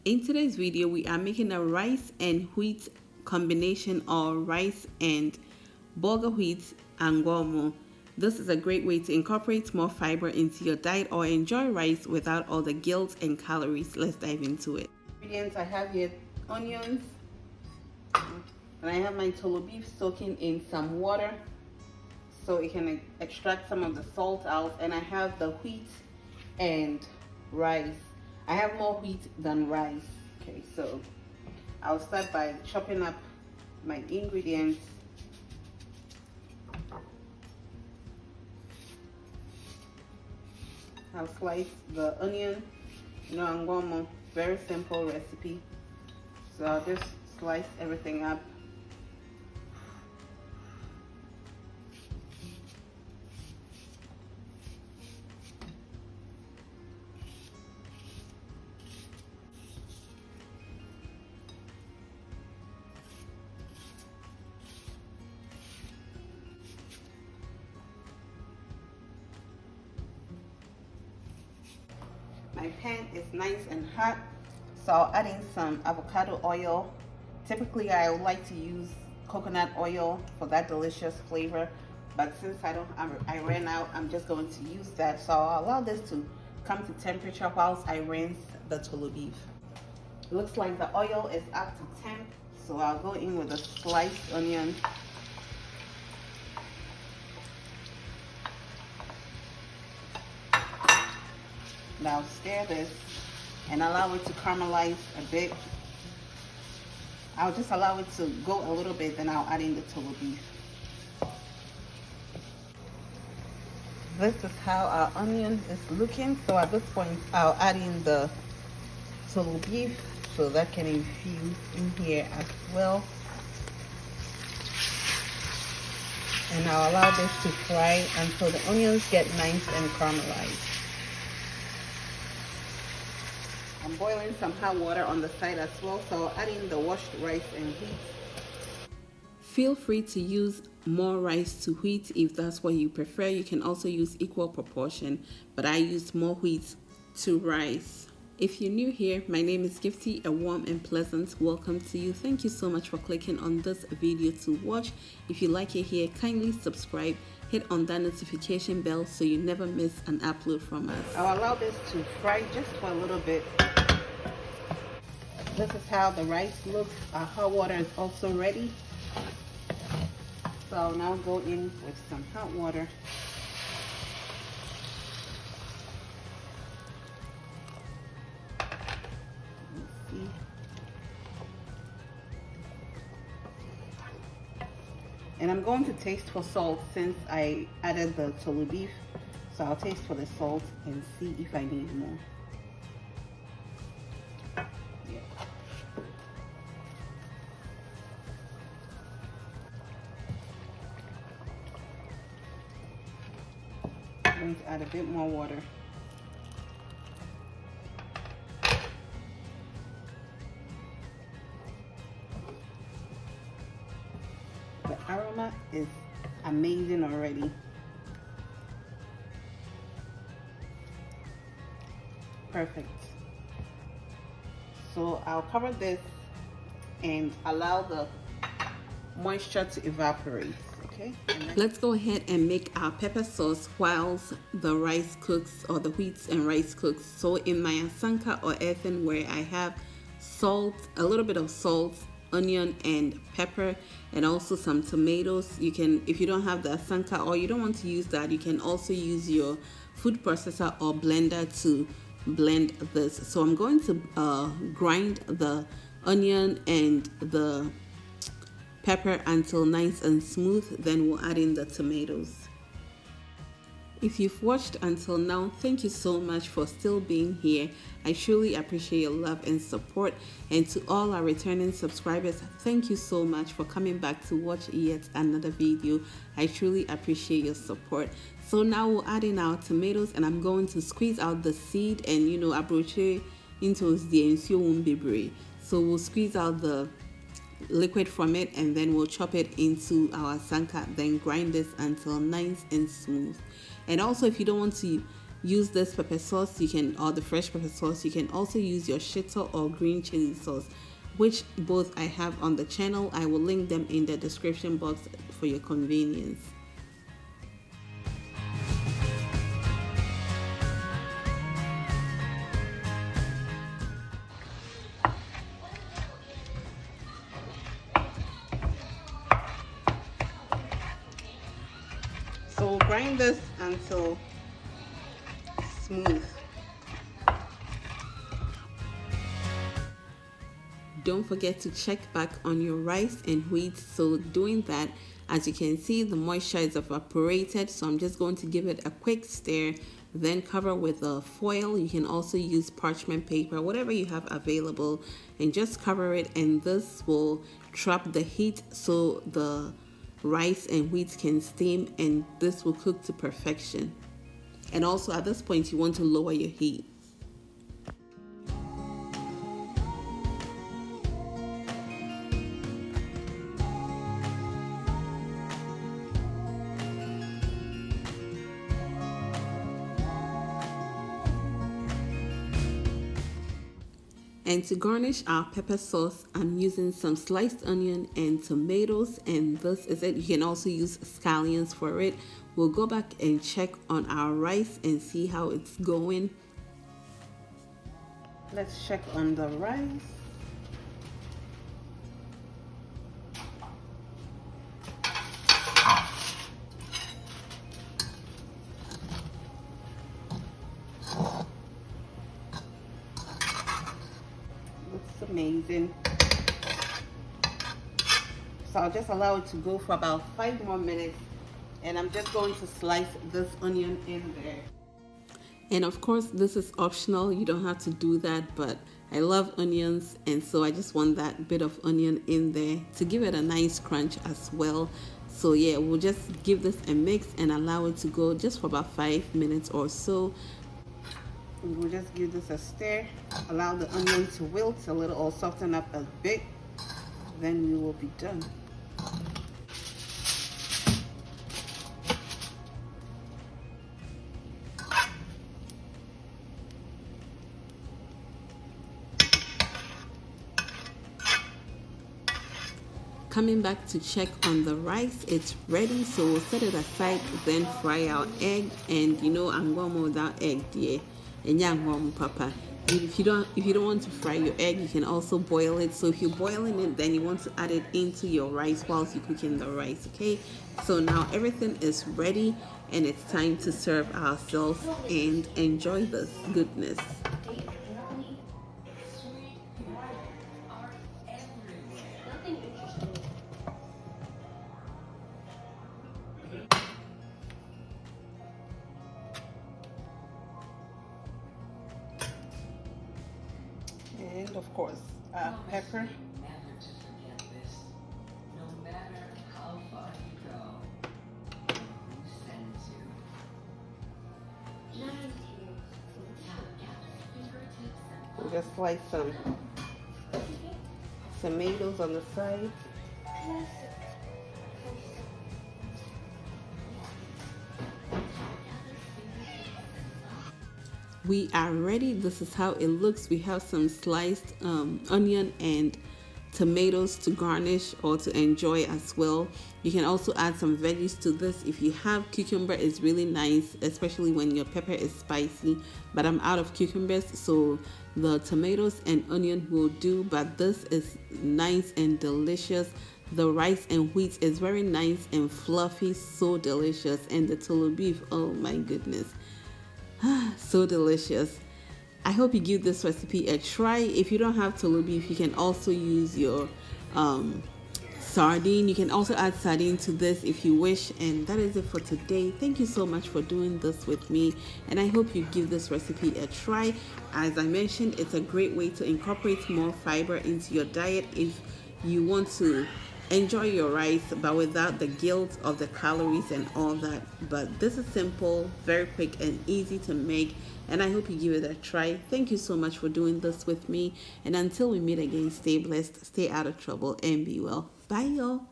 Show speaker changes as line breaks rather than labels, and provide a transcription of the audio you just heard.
In today's video, we are making a rice and wheat combination, or rice and bulgur wheat angomo. This is a great way to incorporate more fiber into your diet or enjoy rice without all the guilt and calories. Let's dive into it. Ingredients I have here: onions, and I have my tolo beef soaking in some water so it can extract some of the salt out, and I have the wheat and rice. I have more wheat than rice. Okay, so I'll start by chopping up my ingredients. I'll slice the onion, angomo, very simple recipe. So I'll just slice everything up. My pan is nice and hot, so I'll add in some avocado oil. Typically, I would like to use coconut oil for that delicious flavor, but since I ran out, I'm just going to use that. So I'll allow this to come to temperature whilst I rinse the tolo beef. Looks like the oil is up to temp, so I'll go in with a sliced onion. Now stir this and allow it to caramelize a bit. I'll just allow it to go a little bit, then I'll add in the tolo beef. This is how our onion is looking. So at this point, I'll add in the tolo beef so that can infuse in here as well. And I'll allow this to fry until the onions get nice and caramelized. I'm boiling some hot water on the side as well, so I'll add in the washed rice and wheat. Feel free to use more rice to wheat if that's what you prefer. You can also use equal proportion, but I used more wheat to rice. If you're new here, my name is Gifty. A warm and pleasant welcome to you. Thank you so much for clicking on this video to watch. If you like it here, kindly subscribe. Hit on that notification bell so you never miss an upload from us. I'll allow this to fry just for a little bit. This is how the rice looks. Our hot water is also ready. So I'll now go in with some hot water. Let's see. And I'm going to taste for salt since I added the tolo beef. So I'll taste for the salt and see if I need more. Yeah. I'm going to add a bit more water. The aroma is amazing already. Perfect. So I'll cover this and allow the moisture to evaporate. Okay. Let's go ahead and make our pepper sauce whilst the rice cooks, or the wheat and rice cooks. So in my asanka or earthenware, I have salt, a little bit of salt, onion and pepper, and also some tomatoes. You can, if you don't have the asanka or you don't want to use that, you can also use your food processor or blender to blend this. So I'm going to grind the onion and the pepper until nice and smooth, then we'll add in the tomatoes. If you've watched until now, thank you so much for still being here. I truly appreciate your love and support. And to all our returning subscribers, thank you so much for coming back to watch yet another video. I truly appreciate your support. So now we'll add in our tomatoes, and I'm going to squeeze out the seed and abroche into the ensio. So we'll squeeze out the liquid from it, and then we'll chop it into our sanka, then grind this until nice and smooth. And also, if you don't want to use this pepper sauce, you can, or the fresh pepper sauce. You can also use your shito or green chili sauce, which both I have on the channel. I will link them in the description box for your convenience. So we'll grind this until smooth. Don't forget to check back on your rice and wheat. So doing that, as you can see, the moisture is evaporated, so I'm just going to give it a quick stir, then cover with a foil. You can also use parchment paper, whatever you have available, and just cover it, and this will trap the heat so the rice and wheat can steam, and this will cook to perfection. And also at this point, you want to lower your heat. And to garnish our pepper sauce, I'm using some sliced onion and tomatoes, and this is it. You can also use scallions for it. We'll go back and check on our rice and see how it's going. Let's check on the rice. Amazing. So I'll just allow it to go for about 5 more minutes, and I'm just going to slice this onion in there. And of course, this is optional, you don't have to do that, but I love onions, and so I just want that bit of onion in there to give it a nice crunch as well. So yeah, we'll just give this a mix and allow it to go just for about 5 minutes or so. We'll just give this a stir, allow the onion to wilt a little or soften up a bit, then we will be done. Coming back to check on the rice, it's ready, so we'll set it aside, then fry our egg. And you know I'm going without egg, dear. And yeah, papa. If you don't want to fry your egg, you can also boil it. So if you're boiling it, then you want to add it into your rice whilst you're cooking the rice. Okay, so now everything is ready, and it's time to serve ourselves and enjoy this goodness. And of course, pepper. We'll just slice some tomatoes on the side. We are ready. This is how it looks. We have some sliced onion and tomatoes to garnish or to enjoy as well. You can also add some veggies to this. If you have cucumber, it's really nice, especially when your pepper is spicy, but I'm out of cucumbers, so the tomatoes and onion will do. But this is nice and delicious. The rice and wheat is very nice and fluffy, so delicious. And the tolo beef, oh my goodness, so delicious. I hope you give this recipe a try. If you don't have tolo beef, you can also use your sardine. You can also add sardine to this if you wish. And that is it for today. Thank you so much for doing this with me, and I hope you give this recipe a try. As I mentioned, it's a great way to incorporate more fiber into your diet if you want to enjoy your rice but without the guilt of the calories and all that. But this is simple, very quick and easy to make, and I hope you give it a try. Thank you so much for doing this with me, and until we meet again, stay blessed, stay out of trouble, and be well. Bye y'all.